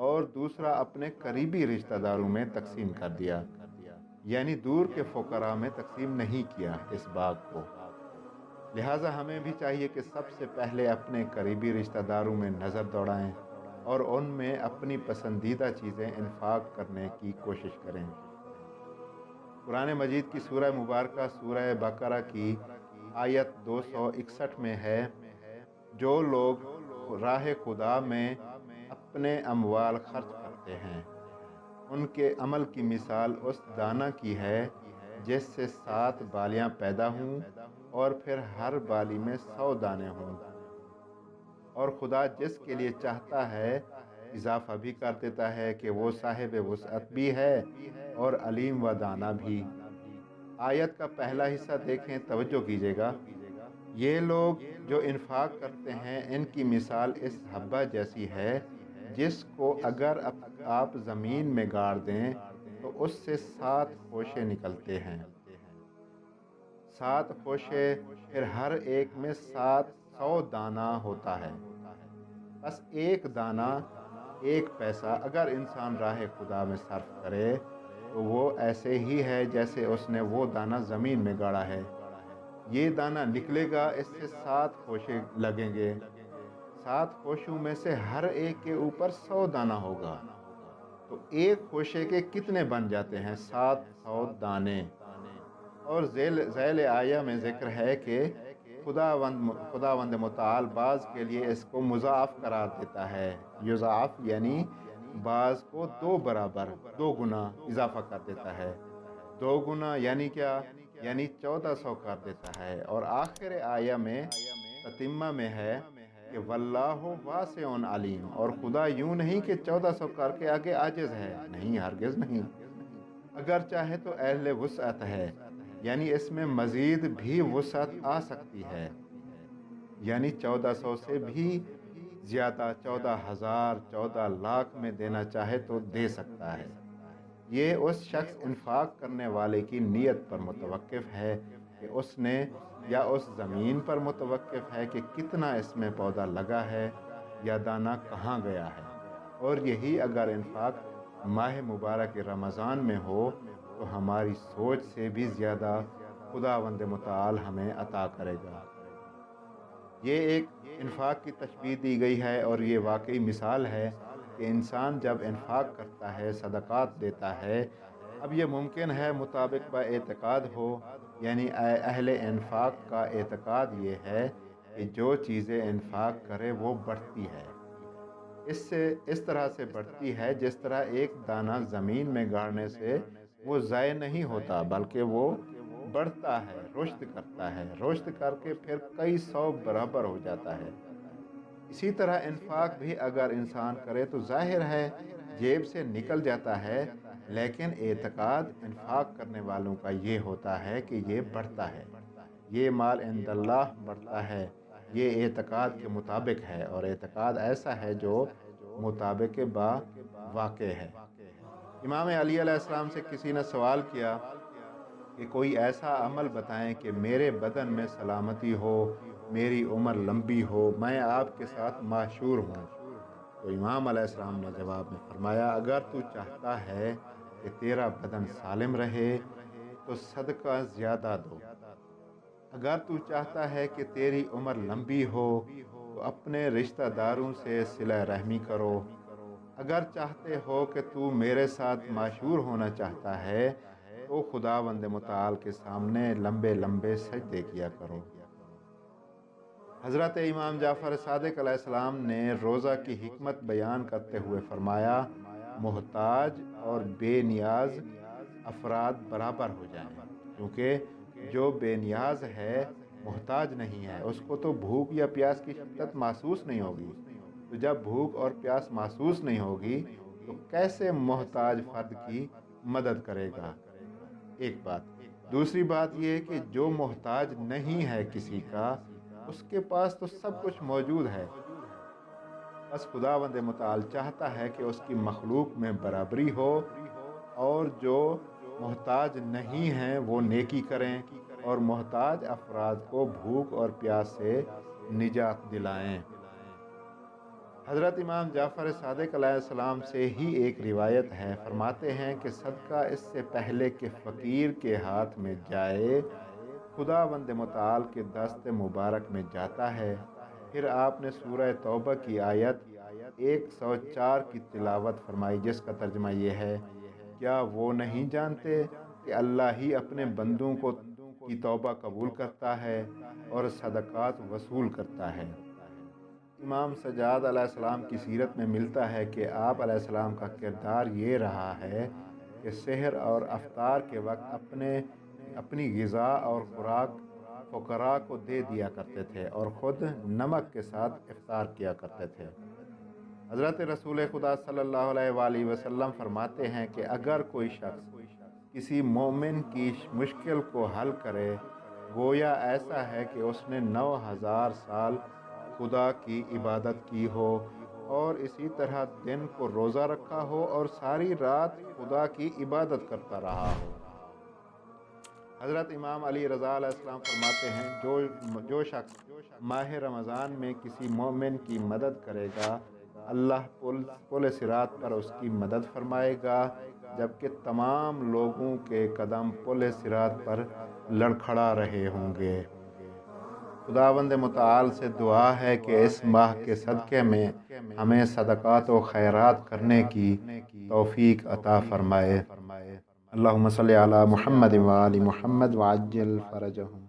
اور دوسرا اپنے قریبی رشتہ داروں میں تقسیم کر دیا، یعنی دور کے فقراء میں تقسیم نہیں کیا اس باغ کو۔ لہٰذا ہمیں بھی چاہیے کہ سب سے پہلے اپنے قریبی رشتہ داروں میں نظر دوڑائیں اور ان میں اپننی پسندیدہ چیزیں انفاق کرنے کی کوشش کریں۔ قرآن مجید کی سورہ مبارکہ سورہ بقرہ کی آیت 261 میں ہے، جو لوگ راہ خدا میں اپنے اموال خرچ کرتے ہیں ان کے عمل کی مثال اس دانہ کی ہے جس سے 7 بالیاں پیدا ہوں اور پھر ہر بالی میں 100 دانے ہوں، اور خدا جس کے لیے چاہتا ہے اضافہ بھی کر دیتا ہے کہ وہ صاحب وسعت بھی ہے اور علیم و دانا بھی۔ آیت کا پہلا حصہ دیکھیں، توجہ کیجیے گا۔ یہ لوگ جو انفاق کرتے ہیں ان کی مثال اس حبہ جیسی ہے جس کو اگر آپ زمین میں گاڑ دیں تو اس سے 7 خوشے نکلتے ہیں، 7 خوشے، پھر ہر ایک میں 700 دانہ ہوتا ہے۔ بس ایک دانہ، ایک پیسہ اگر انسان راہ خدا میں صرف کرے تو وہ ایسے ہی ہے جیسے اس نے وہ دانہ زمین میں گاڑا ہے۔ یہ دانہ نکلے گا، اس سے 7 خوشے لگیں گے، 7 خوشوں میں سے ہر ایک کے اوپر 100 دانہ ہوگا، تو ایک خوشے کے کتنے بن جاتے ہیں؟ 700 دانے۔ اور ذیل آیہ میں ذکر ہے کہ خداوند متعال بعض کے لیے اس کو مضاعف قرار دیتا ہے، یضاعف یعنی بعض کو 2 برابر، 2 گنا اضافہ کر دیتا ہے۔ 2 گنا یعنی کیا؟ یعنی 1400 کر دیتا ہے۔ اور آخر آیہ میں تتمہ میں ہے کہ واللہ واسع علیم، اور خدا یوں نہیں کہ 1400 کر کے آگے عاجز ہے، نہیں، ہرگز نہیں، اگر چاہے تو اہل وسعت ہے، یعنی اس میں مزید بھی وسعت آ سکتی ہے، یعنی 1400 سے بھی زیادہ، 14,000، 14 لاکھ میں دینا چاہے تو دے سکتا ہے۔ یہ اس شخص انفاق کرنے والے کی نیت پر متوقف ہے کہ اس نے، یا اس زمین پر متوقف ہے کہ کتنا اس میں پودا لگا ہے یا دانہ کہاں گیا ہے۔ اور یہی اگر انفاق ماہ مبارک رمضان میں ہو تو ہماری سوچ سے بھی زیادہ خداوند متعال ہمیں عطا کرے گا۔ یہ ایک انفاق کی تشبیہ دی گئی ہے، اور یہ واقعی مثال ہے کہ انسان جب انفاق کرتا ہے، صدقات دیتا ہے، اب یہ ممکن ہے مطابق با اعتقاد ہو، یعنی اہل انفاق کا اعتقاد یہ ہے کہ جو چیزیں انفاق کرے وہ بڑھتی ہے، اس طرح سے بڑھتی ہے جس طرح ایک دانہ زمین میں گاڑنے سے وہ ضائع نہیں ہوتا بلکہ وہ بڑھتا ہے، رشد کرتا ہے، رشد کر کے پھر کئی 100 برابر ہو جاتا ہے۔ اسی طرح انفاق بھی اگر انسان کرے تو ظاہر ہے جیب سے نکل جاتا ہے، لیکن اعتقاد انفاق کرنے والوں کا یہ ہوتا ہے کہ یہ بڑھتا ہے، یہ مال عند اللہ بڑھتا ہے، یہ اعتقاد کے مطابق ہے، اور اعتقاد ایسا ہے جو مطابق با واقع ہے۔ امام علی علیہ السلام سے کسی نے سوال کیا کہ کوئی ایسا عمل بتائیں کہ میرے بدن میں سلامتی ہو، میری عمر لمبی ہو، میں آپ کے ساتھ معشور ہوں۔ تو امام علیہ السلام نے جواب میں فرمایا، اگر تو چاہتا ہے کہ تیرا بدن سالم رہے تو صدقہ زیادہ دو، اگر تو چاہتا ہے کہ تیری عمر لمبی ہو تو اپنے رشتہ داروں سے صلہ رحمی کرو، اگر چاہتے ہو کہ تو میرے ساتھ معشور ہونا چاہتا ہے تو خداوند متعال کے سامنے لمبے لمبے سجدے کیا کرو۔ حضرت امام جعفر صادق علیہ السلام نے روزہ کی حکمت بیان کرتے ہوئے فرمایا، محتاج اور بے نیاز افراد برابر ہو جائیں، کیونکہ جو بے نیاز ہے، محتاج نہیں ہے، اس کو تو بھوک یا پیاس کی شدت محسوس نہیں ہوگی، تو جب بھوک اور پیاس محسوس نہیں ہوگی تو کیسے محتاج فرد کی مدد کرے گا؟ ایک بات۔ دوسری بات یہ کہ جو محتاج نہیں ہے کسی کا، اس کے پاس تو سب کچھ موجود ہے، بس خداوند متعال چاہتا ہے کہ اس کی مخلوق میں برابری ہو، اور جو محتاج نہیں ہیں وہ نیکی کریں اور محتاج افراد کو بھوک اور پیاس سے نجات دلائیں۔ حضرت امام جعفر صادق علیہ السلام سے ہی ایک روایت ہے، فرماتے ہیں کہ صدقہ اس سے پہلے کہ فقیر کے ہاتھ میں جائے خداوند متعال کے دست مبارک میں جاتا ہے۔ پھر آپ نے سورہ توبہ کی آیت 104 کی تلاوت فرمائی، جس کا ترجمہ یہ ہے: کیا وہ نہیں جانتے کہ اللہ ہی اپنے بندوں کی توبہ قبول کرتا ہے اور صدقات وصول کرتا ہے۔ امام سجاد علیہ السلام کی سیرت میں ملتا ہے کہ آپ علیہ السلام کا کردار یہ رہا ہے کہ سحر اور افطار کے وقت اپنی غذا اور خوراک فقراء کو دے دیا کرتے تھے اور خود نمک کے ساتھ افطار کیا کرتے تھے۔ حضرت رسول خدا صلی اللہ علیہ وآلہ وسلم فرماتے ہیں کہ اگر کوئی شخص کسی مومن کی مشکل کو حل کرے، گویا ایسا ہے کہ اس نے 9000 سال خدا کی عبادت کی ہو اور اسی طرح دن کو روزہ رکھا ہو اور ساری رات خدا کی عبادت کرتا رہا ہو۔ حضرت امام علی رضا علیہ السلام فرماتے ہیں جو شخص ماہ رمضان میں کسی مومن کی مدد کرے گا، اللہ پل صراط پر اس کی مدد فرمائے گا، جبکہ تمام لوگوں کے قدم پل صراط پر لڑکھڑا رہے ہوں گے۔ خداوند متعال سے دعا ہے کہ اس ماہ کے صدقے میں ہمیں صدقات و خیرات کرنے کی توفیق عطا فرمائے۔ اللہم صلی علی محمد و آل محمد وعجل فرجہم۔